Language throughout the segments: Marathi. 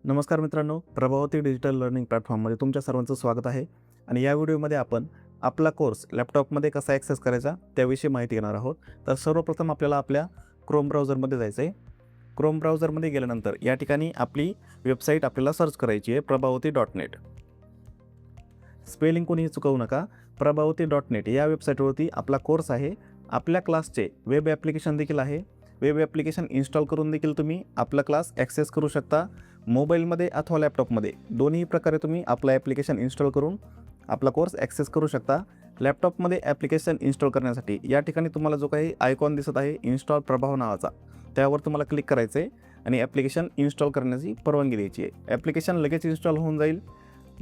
नमस्कार मित्रांनो, प्रभावती डिजिटल लर्निंग प्लॅटफॉर्ममध्ये तुमच्या सर्वांचं स्वागत आहे. आणि या व्हिडिओमध्ये आपण आपला कोर्स लॅपटॉपमध्ये कसा ॲक्सेस करायचा त्याविषयी माहिती घेणार आहोत. तर सर्वप्रथम आपल्याला आपल्या क्रोम ब्राउझरमध्ये जायचं आहे. क्रोम ब्राउझरमध्ये गेल्यानंतर या ठिकाणी आपली वेबसाईट आपल्याला सर्च करायची आहे, प्रभावती.net. स्पेलिंग कोणीही चुकवू नका. प्रभावती.net या वेबसाईटवरती आपला कोर्स आहे. आपल्या क्लासचे वेब ॲप्लिकेशन देखील आहे. वेब ॲप्लिकेशन इन्स्टॉल करून देखील तुम्ही आपला क्लास ॲक्सेस करू शकता. मोबाईलमध्ये अथवा लॅपटॉपमध्ये दोन्ही प्रकारे तुम्ही आपलं ॲप्लिकेशन इन्स्टॉल करून आपला कोर्स ॲक्सेस करू शकता. लॅपटॉपमध्ये ॲप्लिकेशन इन्स्टॉल करण्यासाठी या ठिकाणी तुम्हाला जो काही आयकॉन दिसत आहे इन्स्टॉल प्रभाव नावाचा, त्यावर तुम्हाला क्लिक करायचं आहे आणि ॲप्लिकेशन इन्स्टॉल करण्याची परवानगी द्यायची आहे. ॲप्लिकेशन लगेच इन्स्टॉल होऊन जाईल.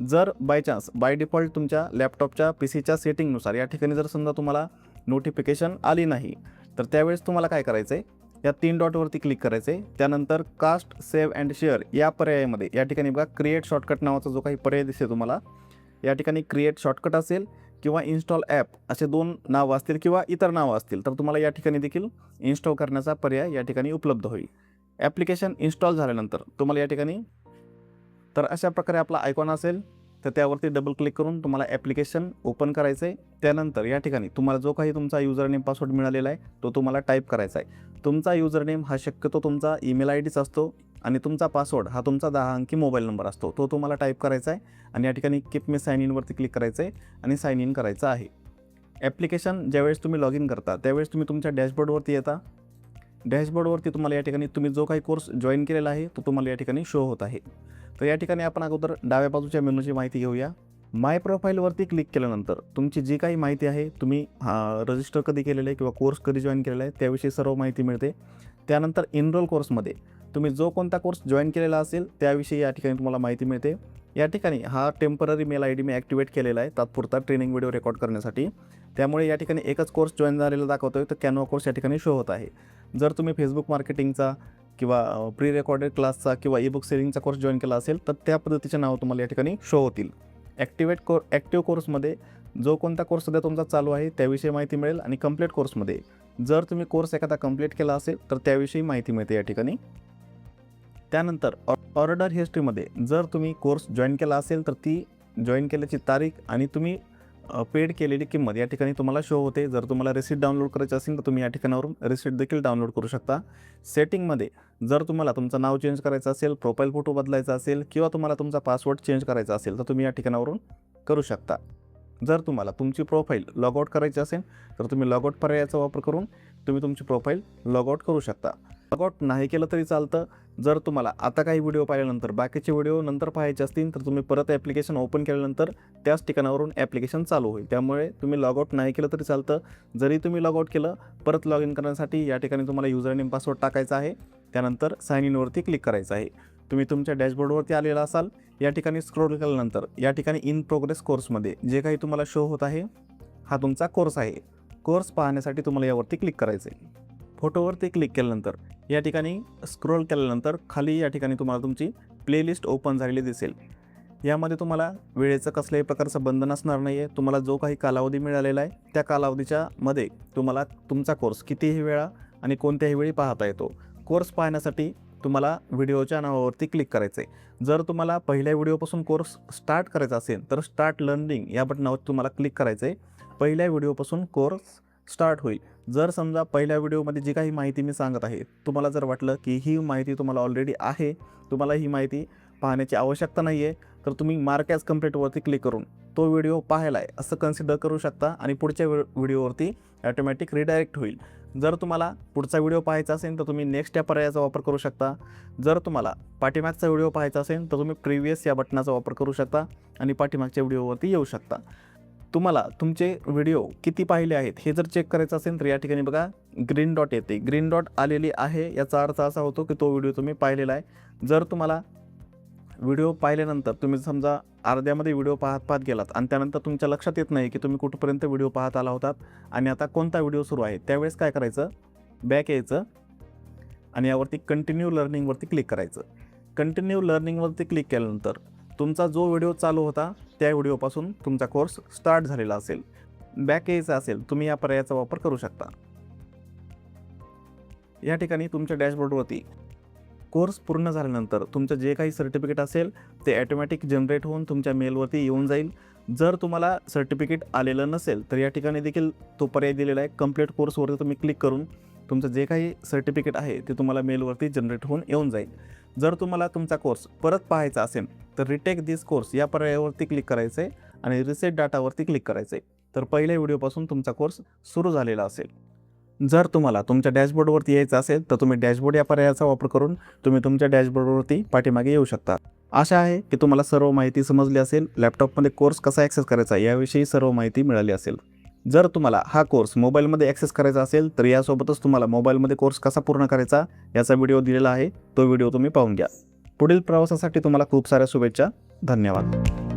जर बाय चान्स बाय डिफॉल्ट तुमच्या लॅपटॉपच्या पीसीच्या सेटिंगनुसार या ठिकाणी जर समजा तुम्हाला नोटिफिकेशन आली नाही, तर त्यावेळेस तुम्हाला काय करायचं आहे, या 3 डॉटवरती क्लिक करायचं आहे. त्यानंतर कास्ट, सेव्ह अँड शेअर या पर्यायामध्ये या ठिकाणी बघा क्रिएट शॉर्टकट नावाचा जो काही पर्याय दिसेल तुम्हाला, या ठिकाणी क्रिएट शॉर्टकट असेल किंवा इन्स्टॉल ॲप असे 2 नावं असतील किंवा इतर नावं असतील, तर तुम्हाला या ठिकाणी देखील इन्स्टॉल करण्याचा पर्याय या ठिकाणी उपलब्ध होईल. ॲप्लिकेशन इन्स्टॉल झाल्यानंतर तुम्हाला या ठिकाणी तर अशा प्रकारे आपला आयकॉन असेल, तर त्यावरती डबल क्लिक करून तुम्हाला ॲप्लिकेशन ओपन करायचं आहे. त्यानंतर या ठिकाणी तुम्हाला जो काही तुमचा युजरनेम पासवर्ड मिळालेला आहे तो तुम्हाला टाईप करायचा आहे. तुमचा युजरनेम हा शक्यतो तुमचा ईमेल आयडीच असतो आणि तुमचा पासवर्ड हा तुमचा 10 अंकी मोबाईल नंबर असतो, तो तुम्हाला टाईप करायचा आहे. आणि या ठिकाणी कीप मी साइन इनवरती क्लिक करायचं आहे आणि साइन इन करायचं आहे. ॲप्लिकेशन ज्यावेळेस तुम्ही लॉग इन करता त्यावेळेस तुम्ही तुमच्या डॅशबोर्डवरती येता. डॅशबोर्डवरती तुम्हाला या ठिकाणी तुम्ही जो काही कोर्स जॉईन केलेला आहे तो तुम्हाला या ठिकाणी शो होत आहे. तर या ठिकाणी आपण अगोदर डाव्या बाजूच्या मेनूची माहिती घेऊया. माय प्रोफाईलवरती क्लिक केल्यानंतर तुमची जी काही माहिती आहे, तुम्ही रजिस्टर कधी केलेलं आहे किंवा कोर्स कधी जॉईन केलेला आहे त्याविषयी सर्व माहिती मिळते. त्यानंतर इनरोल कोर्समध्ये तुम्ही जो कोणता कोर्स जॉईन केलेला असेल त्याविषयी या ठिकाणी तुम्हाला माहिती मिळते. या ठिकाणी हा टेम्पररी मेल आय डी मी ॲक्टिवेट केलेला आहे तात्पुरता ट्रेनिंग व्हिडिओ रेकॉर्ड करण्यासाठी. त्यामुळे या ठिकाणी एकच कोर्स जॉईन झालेला दाखवतोय, तर कॅनवा कोर्स या ठिकाणी शो होत आहे. जर तुम्ही फेसबुक मार्केटिंगचा किंवा प्री रेकॉर्डेड क्लासचा किंवा ई बुक सेलिंगचा कोर्स जॉईन केला असेल तर त्या पद्धतीचे नाव तुम्हाला या ठिकाणी शो होतील. ॲक्टिव्ह कोर्समध्ये जो कोणता कोर्स सध्या तुमचा चालू आहे त्याविषयी माहिती मिळेल आणि कंप्लीट कोर्समध्ये जर तुम्ही कोर्स एखादा कंप्लीट केला असेल तर त्याविषयी माहिती मिळते या ठिकाणी. त्यानंतर ऑर्डर हिस्ट्रीमध्ये जर तुम्ही कोर्स जॉईन केला असेल तर ती जॉईन केल्याची तारीख आणि तुम्ही पेड केलेली किंमत या ठिकाणी तुम्हाला शो होते. जर तुम्हाला रिसिट डाउनलोड करायची असेल तर तुम्ही या ठिकाणावरून रिसिट देखील डाउनलोड करू शकता. सेटिंगमध्ये जर तुम्हाला तुमचं नाव चेंज करायचं असेल, प्रोफाईल फोटो बदलायचा असेल किंवा तुम्हाला तुमचा पासवर्ड चेंज करायचा असेल तर तुम्ही या ठिकाणावरून करू शकता. जर तुम्हाला तुमची प्रोफाईल लॉगआउट करायची असेल तर तुम्ही लॉगआउट पर्यायाचा वापर करून तुम्ही तुमची प्रोफाईल लॉगआउट करू शकता. लॉगआउट नाही केलं तरी चालतं. जर तुम्हाला आता काही व्हिडिओ पाहिल्यानंतर बाकीचे व्हिडिओ नंतर पाहायचे असतील तर तुम्ही परत ॲप्लिकेशन ओपन केल्यानंतर त्याच ठिकाणावरून ॲप्लिकेशन चालू होईल. त्यामुळे तुम्ही लॉगआउट नाही केलं तरी चालतं. जरी तुम्ही लॉगआउट केलं, परत लॉग इन करण्यासाठी या ठिकाणी तुम्हाला युजरनेम पासवर्ड टाकायचा आहे. त्यानंतर साइन इनवरती क्लिक करायचं आहे. तुम्ही तुमच्या डॅशबोर्डवरती आलेला असाल. या ठिकाणी स्क्रोल केल्यानंतर या ठिकाणी इन प्रोग्रेस कोर्समध्ये जे काही तुम्हाला शो होत आहे हा तुमचा कोर्स आहे. कोर्स पाहण्यासाठी तुम्हाला यावरती क्लिक करायचं आहे. फोटोवरती क्लिक केल्यानंतर या ठिकाणी स्क्रोल केल्यानंतर खाली या ठिकाणी तुम्हाला तुमची प्लेलिस्ट ओपन झालेली दिसेल. यामध्ये तुम्हाला वेळेचं कसल्याही प्रकारचं बंधन असणार नाही आहे. तुम्हाला जो काही कालावधी मिळालेला आहे त्या कालावधीच्या मध्ये तुम्हाला तुमचा कोर्स कितीही वेळा आणि कोणत्याही वेळी पाहता येतो. कोर्स पाहण्यासाठी तुम्हाला व्हिडिओच्या नावावरती क्लिक करायचं आहे. जर तुम्हाला पहिल्या व्हिडिओपासून कोर्स स्टार्ट करायचा असेल तर स्टार्ट लर्निंग या बटनावर तुम्हाला क्लिक करायचं आहे. पहिल्या व्हिडिओपासून कोर्स स्टार्ट होईल. जर समजा पहिल्या व्हिडिओमध्ये जी काही माहिती मी सांगत आहे तुम्हाला जर वाटलं की ही माहिती तुम्हाला ऑलरेडी आहे, तुम्हाला ही माहिती पाहण्याची आवश्यकता नाही आहे, तर तुम्ही मार्क ॲज कम्प्लीटवरती क्लिक करून तो व्हिडिओ पाहायला आहे असं कन्सिडर करू शकता आणि पुढच्या व्हिडिओवरती ॲटोमॅटिक रिडायरेक्ट होईल. जर तुम्हाला पुढचा व्हिडिओ पाहायचा असेल तर तुम्ही नेक्स्ट या पर्यायाचा वापर करू शकता. जर तुम्हाला पाठीमागचा व्हिडिओ पाहायचा असेल तर तुम्ही प्रिव्हियस या बटनाचा वापर करू शकता आणि पाठीमागच्या व्हिडिओवरती येऊ शकता. तुम्हाला तुमचे व्हिडिओ किती पाहिले आहेत हे जर चेक करायचं असेल तर या ठिकाणी बघा ग्रीन डॉट येते. ग्रीन डॉट आलेली आहे याचा अर्थ असा होतो की तो व्हिडिओ तुम्ही पाहिलेला आहे. जर तुम्हाला व्हिडिओ पाहिल्यानंतर तुम्ही समजा अर्ध्यामध्ये व्हिडिओ पाहत गेलात आणि त्यानंतर तुमच्या लक्षात येत नाही की तुम्ही कुठपर्यंत व्हिडिओ पाहत आला होतात आणि आता कोणता व्हिडिओ सुरू आहे, त्यावेळेस काय करायचं, बॅक यायचं आणि यावरती कंटिन्यू लर्निंगवरती क्लिक करायचं. कंटिन्यू लर्निंगवरती क्लिक केल्यानंतर तुमचा जो व्हिडिओ चालू होता त्या व्हिडिओपासून तुमचा कोर्स स्टार्ट झालेला असेल. बॅक यायचा असेल तुम्ही या पर्यायाचा वापर करू शकता. या ठिकाणी तुमच्या डॅशबोर्डवरती कोर्स पूर्ण झाल्यानंतर तुमचं जे काही सर्टिफिकेट असेल ते ॲटोमॅटिक जनरेट होऊन तुमच्या मेलवरती येऊन जाईल. जर तुम्हाला सर्टिफिकेट आलेलं नसेल तर या ठिकाणी देखील तो पर्याय दिलेला आहे, कंप्लीट कोर्सवरती तुम्ही क्लिक करून तुमचं जे काही सर्टिफिकेट आहे ते तुम्हाला मेलवरती जनरेट होऊन येऊन जाईल. जर तुम्हाला तुमचा कोर्स परत पाहायचा असेल तर रिटेक दिस कोर्स या पर्यायावरती क्लिक करायचं आहे आणि रिसेट डाटावरती क्लिक करायचं आहे. तर पहिल्या व्हिडिओपासून तुमचा कोर्स सुरू झालेला असेल. जर तुम्हाला तुमच्या डॅशबोर्डवरती यायचं असेल तर तुम्ही डॅशबोर्ड या पर्यायाचा वापर करून तुम्ही तुमच्या डॅशबोर्डवरती पाठीमागे येऊ शकता. आशा आहे की तुम्हाला सर्व माहिती समजली असेल. लॅपटॉपमध्ये कोर्स कसा ॲक्सेस करायचा याविषयी सर्व माहिती मिळाली असेल. जर तुम्हाला हा कोर्स मोबाईलमध्ये ॲक्सेस करायचा असेल तर यासोबतच तुम्हाला मोबाईलमध्ये कोर्स कसा पूर्ण करायचा याचा व्हिडिओ दिलेला आहे, तो व्हिडिओ तुम्ही पाहून घ्या. पुढील प्रवासासाठी तुम्हाला खूप साऱ्या शुभेच्छा. धन्यवाद.